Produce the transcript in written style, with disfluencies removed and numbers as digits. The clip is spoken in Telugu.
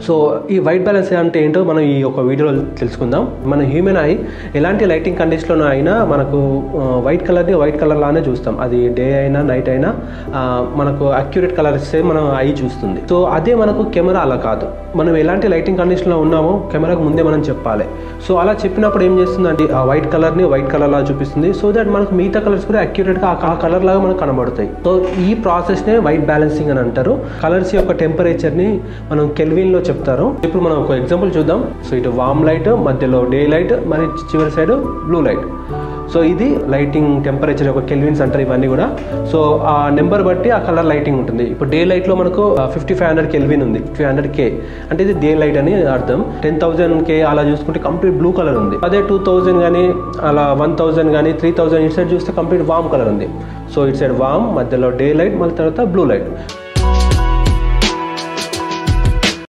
సో ఈ వైట్ బ్యాలెన్స్ అంటే ఏంటో మనం ఈ ఒక వీడియోలో తెలుసుకుందాం. మన హ్యూమన్ ఐ ఎలాంటి లైటింగ్ కండిషన్లో అయినా మనకు వైట్ కలర్ని వైట్ కలర్ లానే చూస్తాం. అది డే అయినా నైట్ అయినా మనకు అక్యురేట్ కలర్ ఇస్తే మనం ఐ చూస్తుంది. సో అదే మనకు కెమెరా అలా కాదు. మనం ఎలాంటి లైటింగ్ కండిషన్లో ఉన్నామో కెమెరాకు ముందే మనం చెప్పాలి. సో అలా చెప్పినప్పుడు ఏం చేస్తుందంటే ఆ వైట్ కలర్ని వైట్ కలర్ లాగా చూపిస్తుంది. సో దట్ మనకు మిగతా కలర్స్ కూడా అక్యురేట్గా ఆ కలర్ లాగా మనకు కనబడతాయి. సో ఈ ప్రాసెస్నే వైట్ బ్యాలెన్సింగ్ అని అంటారు. కలర్స్ యొక్క టెంపరేచర్ని మనం కెల్విన్లో చెప్తారు. ఇప్పుడు మనం ఒక ఎగ్జాంపుల్ చూద్దాం. సో ఇటు వామ్ లైట్, మధ్యలో డే లైట్, మరి చివరి సైడ్ బ్లూ లైట్. సో ఇది లైటింగ్ టెంపరేచర్ యొక్క కెల్విన్స్ అంటారు ఇవన్నీ కూడా. సో ఆ నెంబర్ బట్టి ఆ కలర్ లైటింగ్ ఉంటుంది. ఇప్పుడు డే లైట్లో మనకు 5500 కెల్విన్ ఉంది, 500K అంటే ఇది డే లైట్ అని అర్థం. 10,000K అలా చూసుకుంటే కంప్లీట్ బ్లూ కలర్ ఉంది. అదే 2000 కానీ అలా 1000 కానీ 3000 ఇటు సైడ్ చూస్తే కంప్లీట్ వామ్ కలర్ ఉంది. సో ఇటు సైడ్ వామ్, మధ్యలో డే లైట్, మళ్ళీ తర్వాత బ్లూ లైట్.